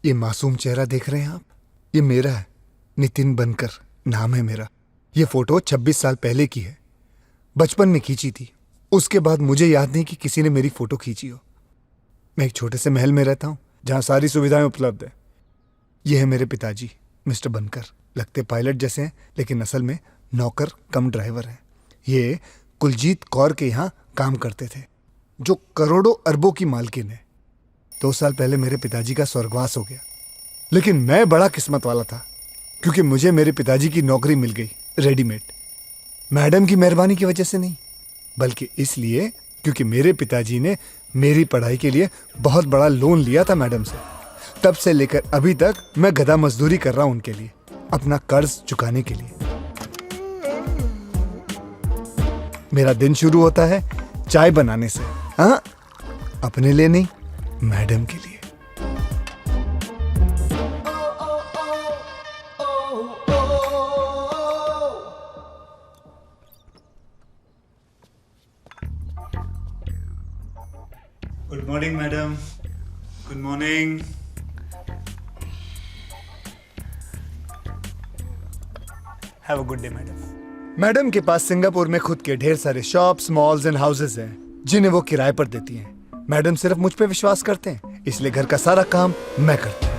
ये मासूम चेहरा देख रहे हैं आप? ये मेरा है, नितिन बनकर नाम है मेरा। ये फोटो 26 साल पहले की है, बचपन में खींची थी। उसके बाद मुझे याद नहीं कि किसी ने मेरी फोटो खींची हो। मैं एक छोटे से महल में रहता हूँ जहाँ सारी सुविधाएं उपलब्ध है। ये है मेरे पिताजी मिस्टर बनकर। लगते पायलट जैसे हैं लेकिन असल में नौकर कम ड्राइवर हैं। ये कुलजीत कौर के यहाँ काम करते थे, जो करोड़ों अरबों की मालकिन है। 2 साल पहले मेरे पिताजी का स्वर्गवास हो गया, लेकिन मैं बड़ा किस्मत वाला था क्योंकि मुझे मेरे पिताजी की नौकरी मिल गई रेडीमेड। मैडम की मेहरबानी की वजह से नहीं, बल्कि इसलिए क्योंकि मेरे पिताजी ने मेरी पढ़ाई के लिए बहुत बड़ा लोन लिया था मैडम से। तब से लेकर अभी तक मैं गधा मजदूरी कर रहा हूं उनके लिए, अपना कर्ज चुकाने के लिए। मेरा दिन शुरू होता है चाय बनाने से। हाँ, अपने लिए नहीं, मैडम के लिए। Good morning madam. Good morning. Have a good day madam. Madam के पास सिंगापुर में खुद के ढेर सारे शॉप्स, मॉल्स एंड हाउसेस हैं जिन्हें वो किराए पर देती हैं। मैडम सिर्फ मुझ पे विश्वास करते हैं, इसलिए घर का सारा काम मैं करता हूँ।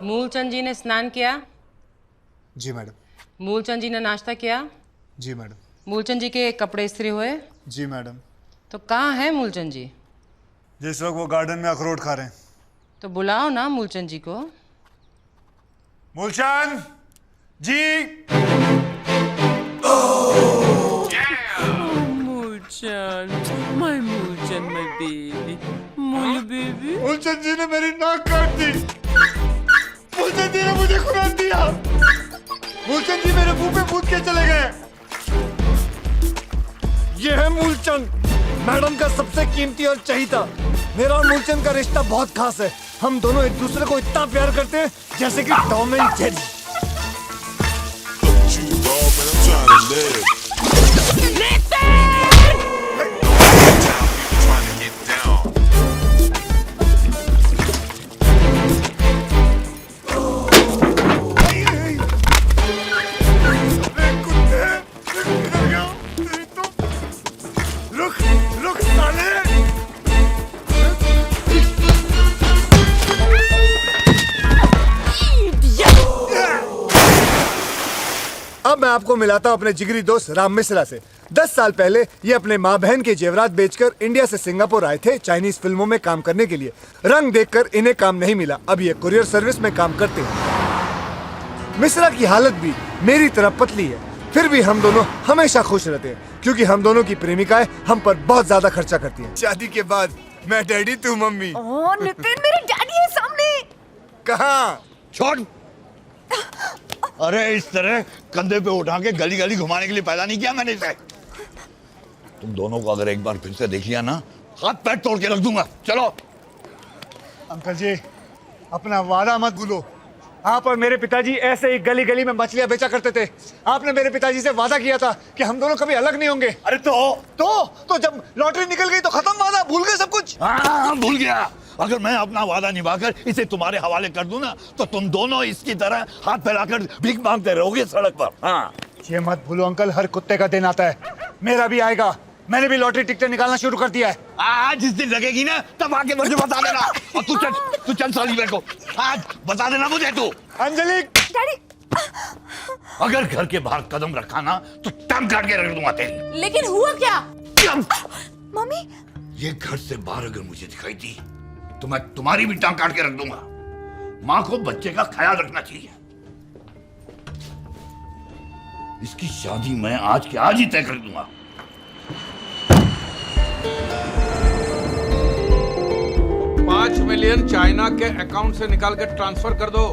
मूलचंद जी ने स्नान किया? जी मैडम। मूलचंद जी ने नाश्ता किया? जी मैडम। मूलचंद जी के कपड़े इस्त्री हुए? जी मैडम। तो कहाँ है मूलचंद जी? जिस वक्त वो गार्डन में अखरोट खा रहे हैं। तो बुलाओ ना मूलचंद जी को। मूलचंद जी। Mulchan, my baby, my baby. Moolchand जी ने मेरी नाक काट दी। मूलचंद जी ने मुझे खुरा दिया। मूलचंद जी मेरे मुंह पे कूद के चले गए। ये है मूलचंद, मैडम का सबसे कीमती और चहीता। मेरा और मूलचंद का रिश्ता बहुत खास है। हम दोनों एक दूसरे को इतना प्यार करते हैं जैसे कि टॉम एंड जेरी। अब मैं आपको मिलाता हूं अपने जिगरी दोस्त राम मिश्रा से। 10 साल पहले ये अपने माँ बहन के जेवरात बेचकर इंडिया से सिंगापुर आए थे चाइनीज फिल्मों में काम करने के लिए। रंग देखकर इन्हें काम नहीं मिला, अब ये कुरियर सर्विस में काम करते हैं। मिश्रा की हालत भी मेरी तरह पतली है, फिर भी हम दोनों हमेशा खुश रहते हैं क्योंकि हम दोनों की प्रेमिकाएं हम पर बहुत ज्यादा खर्चा करती हैं। शादी के बाद मैं डैडी, तू मम्मी। ओह नितिन, मेरे डैडी है सामने। कहाँ? छोड़। अरे इस तरह कंधे पे उठा के गली गली घुमाने के लिए पैदा नहीं किया मैंने इसे। तुम दोनों को अगर एक बार फिर से देख लिया ना, हाथ पैर तोड़ के रख दूंगा। चलो। अंकल जी, अपना वादा मत भूलो। आप और मेरे पिताजी ऐसे ही गली गली में मछलियां बेचा करते थे। आपने मेरे पिताजी से वादा किया था कि हम दोनों कभी अलग नहीं होंगे। अरे तो जब लॉटरी निकल गई तो खत्म वादा, भूल गए सब कुछ। हाँ, भूल गया। अगर मैं अपना वादा निभाकर इसे तुम्हारे हवाले कर दूं ना, तो तुम दोनों इसकी तरह हाथ फैलाकर भीख मांगते रहोगे सड़क पर। हाँ, ये मत भूलो अंकल, हर कुत्ते का दिन आता है, मेरा भी आएगा। मैंने भी लॉटरी टिकटें निकालना शुरू कर दिया है। आज जिस दिन लगेगी ना, तब आके मुझे बता देना। और तू चल साली मेरे को आज बता देना मुझे। तू अंजलि। डैडी। अगर घर के बाहर कदम रखा ना, तो टांग काट के रख दूंगा तेरी। लेकिन हुआ क्या? मम्मी। ये घर से बाहर अगर मुझे दिखाई दी तो मैं तुम्हारी भी टांग काट के रख दूंगा। माँ को बच्चे का ख्याल रखना चाहिए। इसकी शादी मैं आज के आज ही तय कर दूंगा। $5 मिलियन चाइना के अकाउंट से निकाल के ट्रांसफर कर दो।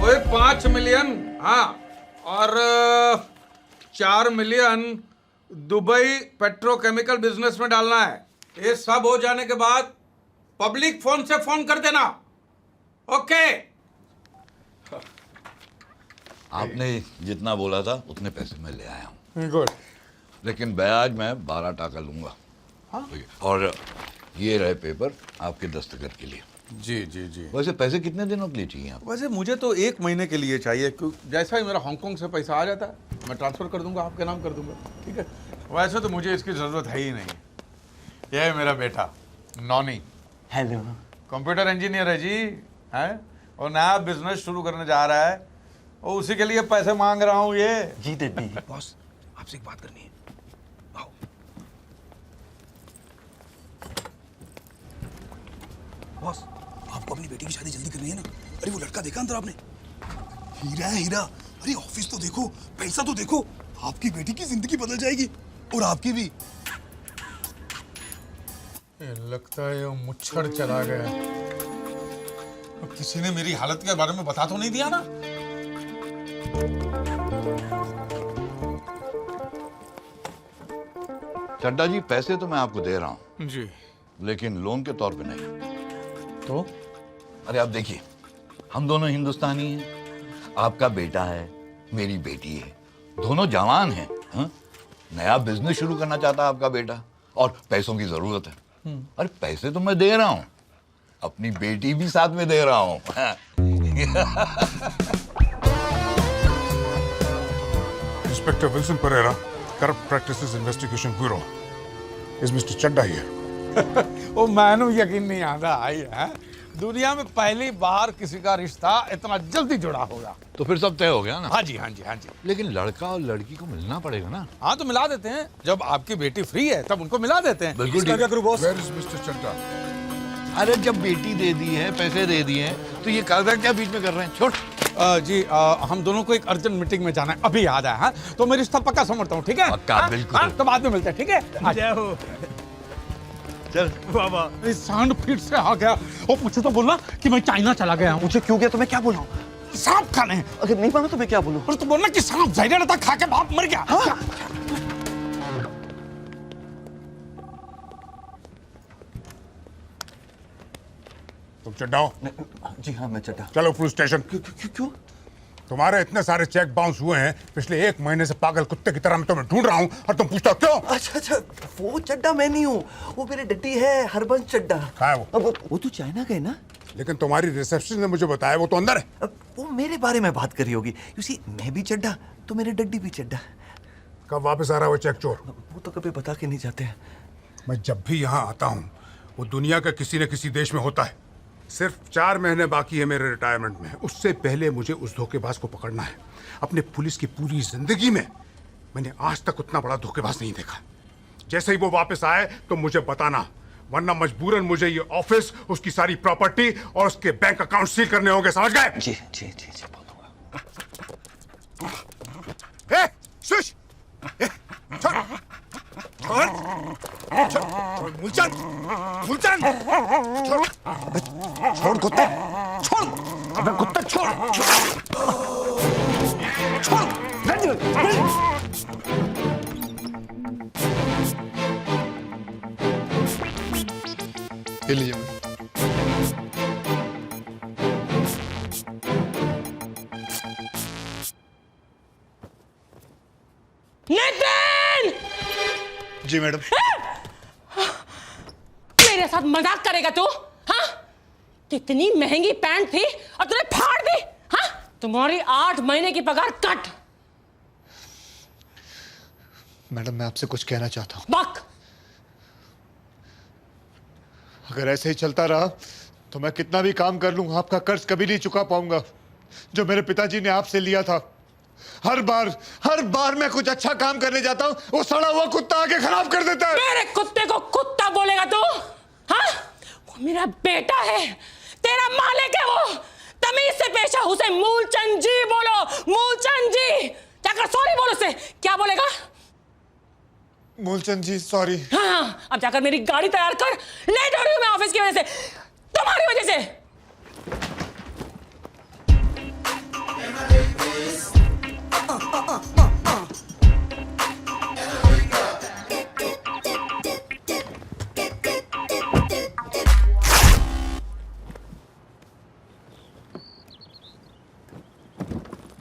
ओए 5 मिलियन, हाँ, और 4 मिलियन दुबई पेट्रोकेमिकल बिजनेस में डालना है। ये सब हो जाने के बाद पब्लिक फोन से फोन कर देना। ओके। आपने जितना बोला था उतने पैसे मैं ले आया हूँ, गुड। लेकिन ब्याज मैं 12 टका लूंगा। और ये रहे पेपर आपके दस्तखत के लिए। जी जी जी। वैसे पैसे कितने दिनों के लिए चाहिए आपको? वैसे मुझे तो 1 महीने के लिए चाहिए, क्योंकि जैसा ही मेरा हांगकांग से पैसा आ जाता है मैं ट्रांसफर कर दूंगा, आपके नाम कर दूंगा। ठीक है, वैसे तो मुझे इसकी ज़रूरत है ही नहीं। यह है मेरा बेटा नॉनी। हेलो। कंप्यूटर इंजीनियर है जी, है, और नया बिजनेस शुरू करने जा रहा है, और उसी के लिए पैसे मांग रहा हूँ ये। जी डैडी। बॉस आपसे एक बात करनी है। आओ। बॉस आपको अपनी बेटी की शादी जल्दी करनी है ना? अरे वो लड़का देखा अंदर आपने? हीरा है हीरा। अरे ऑफिस तो देखो, पैसा तो देखो। आपकी बेटी की जिंदगी बदल जाएगी और आपकी भी। लगता है ये मुच्छर चला गया। अब किसी ने मेरी हालत के बारे में बता तो नहीं दिया ना? चड्डा जी, पैसे तो मैं आपको दे रहा हूँ, जी। लेकिन लोन के तौर पे नहीं। तो अरे आप देखिए, हम दोनों हिंदुस्तानी हैं। आपका बेटा है, मेरी बेटी है, दोनों जवान हैं। हाँ? नया बिजनेस शुरू करना चाहता है आपका बेटा, और पैसों की जरूरत है। अरे पैसे तो मैं दे रहा हूँ, अपनी बेटी भी साथ में दे रहा हूँ। Inspector Wilson Pereira, Corrupt Practices Investigation Bureau. Is Mr. Chadda here? वो मैनू यकीन नहीं आता आई है, दुनिया में पहली बार किसी का रिश्ता इतना जल्दी जुड़ा होगा। तो फिर सब तय हो गया ना? हाँ जी हाँ जी हाँ जी। लेकिन लड़का और लड़की को मिलना पड़ेगा ना? हाँ तो मिला देते हैं, जब आपकी बेटी फ्री है तब उनको मिला देते हैं। बिल्कुल इसका ठीक। क्या करूं boss? Where is Mr. Chadda? अरे जब बेटी दे दी है, पैसे दे दिए हैं, तो ये कागजात क्या बीच में कर रहे हैं? छोड़। जी हम दोनों को एक अर्जेंट मीटिंग में जाना है, अभी याद आया। हाँ तो मैं रिश्ता पक्का समझता हूँ, ठीक है? पक्का, हाँ? बिल्कुल। हाँ, तो बाद में मिलते हैं, ठीक है? जय हो। चल बाबा सांड फीट से आ गया। और मुझे तो बोलना कि मैं चाइना चला गया हूँ। मुझे क्यों गया तो मैं क्या बोला? सांप खाने हैं। अगर नहीं माना तो मैं क्या बोलूं? और तो बोलना कि सांप जहरीला था, खा के बाप मर गया। हाँ? तुम चड्डा हो? जी हाँ मैं चड्डा। चलो पुलिस स्टेशन। क्यों? तुम्हारे इतने सारे चेक बाउंस हुए हैं, पिछले 1 महीने से पागल कुत्ते की तरह मैं तुम्हें ढूंढ रहा हूँ, और तुम पूछते हो क्यों? अच्छा, वो चड्डा मैं नहीं हूँ, वो मेरे डड्डी है, हरबंस चड्डा। कहाँ है वो? अब वो तो चाइना गए ना? लेकिन तुम्हारी रिसेप्शन ने मुझे बताया वो तो अंदर है। अब वो मेरे बारे में बात करी होगी। यू सी, मैं भी चड्डा तो मेरे डड्डी भी चड्डा। कब वापस आ रहा है वो चेक चोर? वो तो कभी बता के नहीं जाते। मैं जब भी यहाँ आता हूँ वो दुनिया के किसी न किसी देश में होता है। सिर्फ 4 महीने बाकी है मेरे रिटायरमेंट में, उससे पहले मुझे उस धोखेबाज को पकड़ना है। अपने पुलिस की पूरी जिंदगी में मैंने आज तक उतना बड़ा धोखेबाज नहीं देखा। जैसे ही वो वापस आए तो मुझे बताना, वरना मजबूरन मुझे ये ऑफिस, उसकी सारी प्रॉपर्टी और उसके बैंक अकाउंट सील करने होंगे, समझ गए? जी जी जी जी बोलूंगा। शुश! छोड़! छोड़! छोड़! मूलचंद! मूलचंद! छोड़! छोड़ कुत्ते! छोड़! अबे कुत्ते छोड़! छोड़! ये लीजिए मैम। नितिन! जी मैडम। मेरे साथ मजाक करेगा तू? हाँ? कितनी महंगी पैंट थी और तूने फाड़ दी? हाँ? तुम्हारी 8 महीने की पगार कट। मैडम मैं आपसे कुछ कहना चाहता हूँ। बक। अगर ऐसे ही चलता रहा तो मैं कितना भी काम कर लूं, आपका कर्ज कभी नहीं चुका पाऊंगा जो मेरे पिताजी ने आपसे लिया था। हर बार मैं कुछ अच्छा काम करने जाता हूं, वो सड़ा हुआ कुत्ता आके खराब कर देता है। मेरे कुत्ते को कुत्ता बोलेगा तू? हाँ? वो मेरा बेटा है, तेरा मालिक है वो। तमीज से पेश आ उसे मूलचंद जी बोलो, मूलचंद जी। जाकर सॉरी बोलो उसे। क्या बोलेगा? मूलचंद जी सॉरी। हाँ, अब जाकर मेरी गाड़ी तैयार कर। लेट हो रही हूं मैं ऑफिस की वजह से, तुम्हारी वजह से।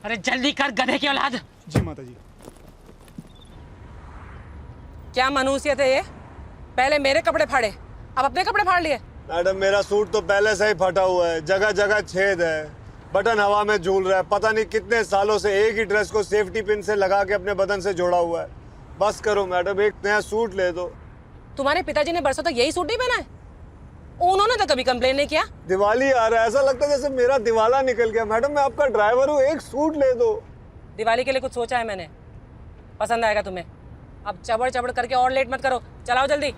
अरे जल्दी कर गधे की औलाद। जी माता जी। क्या मनुष्यत है ये? पहले मेरे कपड़े फाड़े, अब अपने कपड़े फाड़ लिए। मैडम मेरा सूट तो पहले से ही फटा हुआ है, जगह जगह छेद है, बटन हवा में झूल रहा है, पता नहीं कितने सालों से एक ही ड्रेस को सेफ्टी पिन से लगा के अपने बदन से जोड़ा हुआ है। बस करो मैडम, एक नया सूट ले दो। तुम्हारे पिताजी ने बरसों तक यही सूट नहीं पहना है? उन्होंने तो कभी कंप्लेन नहीं किया। दिवाली आ रहा है, ऐसा लगता है जैसे मेरा दिवाला निकल गया। मैडम मैं आपका ड्राइवर हूँ, एक सूट ले दो। दिवाली के लिए कुछ सोचा है मैंने, पसंद आएगा तुम्हें। अब चबड़ चबड़ करके और लेट मत करो, चलाओ जल्दी।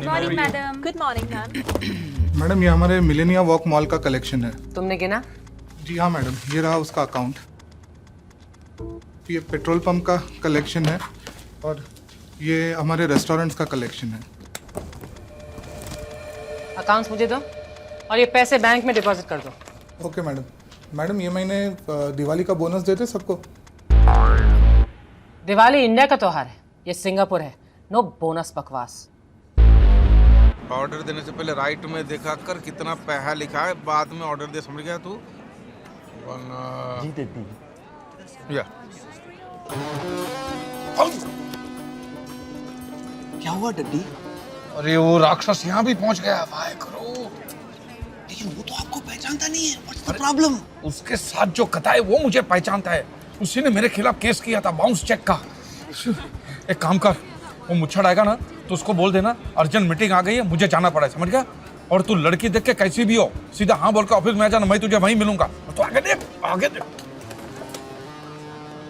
Morning madam. Good morning ma'am. Madam ये हमारे मिलेनिया वॉक मॉल का कलेक्शन है। तुमने गिना? जी हाँ मैडम, ये रहा उसका अकाउंट। ये पेट्रोल पंप का कलेक्शन है और ये हमारे रेस्टोरेंट्स का कलेक्शन है। अकाउंट्स मुझे दो और ये पैसे बैंक में डिपॉजिट कर दो। Okay madam. मैडम ये महीने दिवाली का बोनस देते सबको। दिवाली इंडिया का त्योहार है, ये सिंगापुर है। नो बोनस बकवास। ऑर्डर देने से पहले राइट में देखा कर कितना पैसा लिखा है, बाद में ऑर्डर दे। समझ गया तू? जी दीदी। या क्या हुआ डड्डी? अरे वो राक्षस यहाँ भी पहुंच गया। वाह करो। लेकिन वो तो आपको पहचानता नहीं है। What's the problem? उसके साथ जो कथा है वो मुझे पहचानता है। उसी ने मेरे खिलाफ केस किया था बाउंस चेक का। एक काम कर, वो मुच्छड़ आएगा ना तो उसको बोल देना अर्जेंट मीटिंग आ गई है, मुझे जाना पड़ा है। समझ गया? और तू लड़की देख के कैसी भी हो सीधा हाँ बोल के ऑफिस में आ जाना, मैं तुझे वहीं मिलूंगा। तो आगे देख, आगे देख।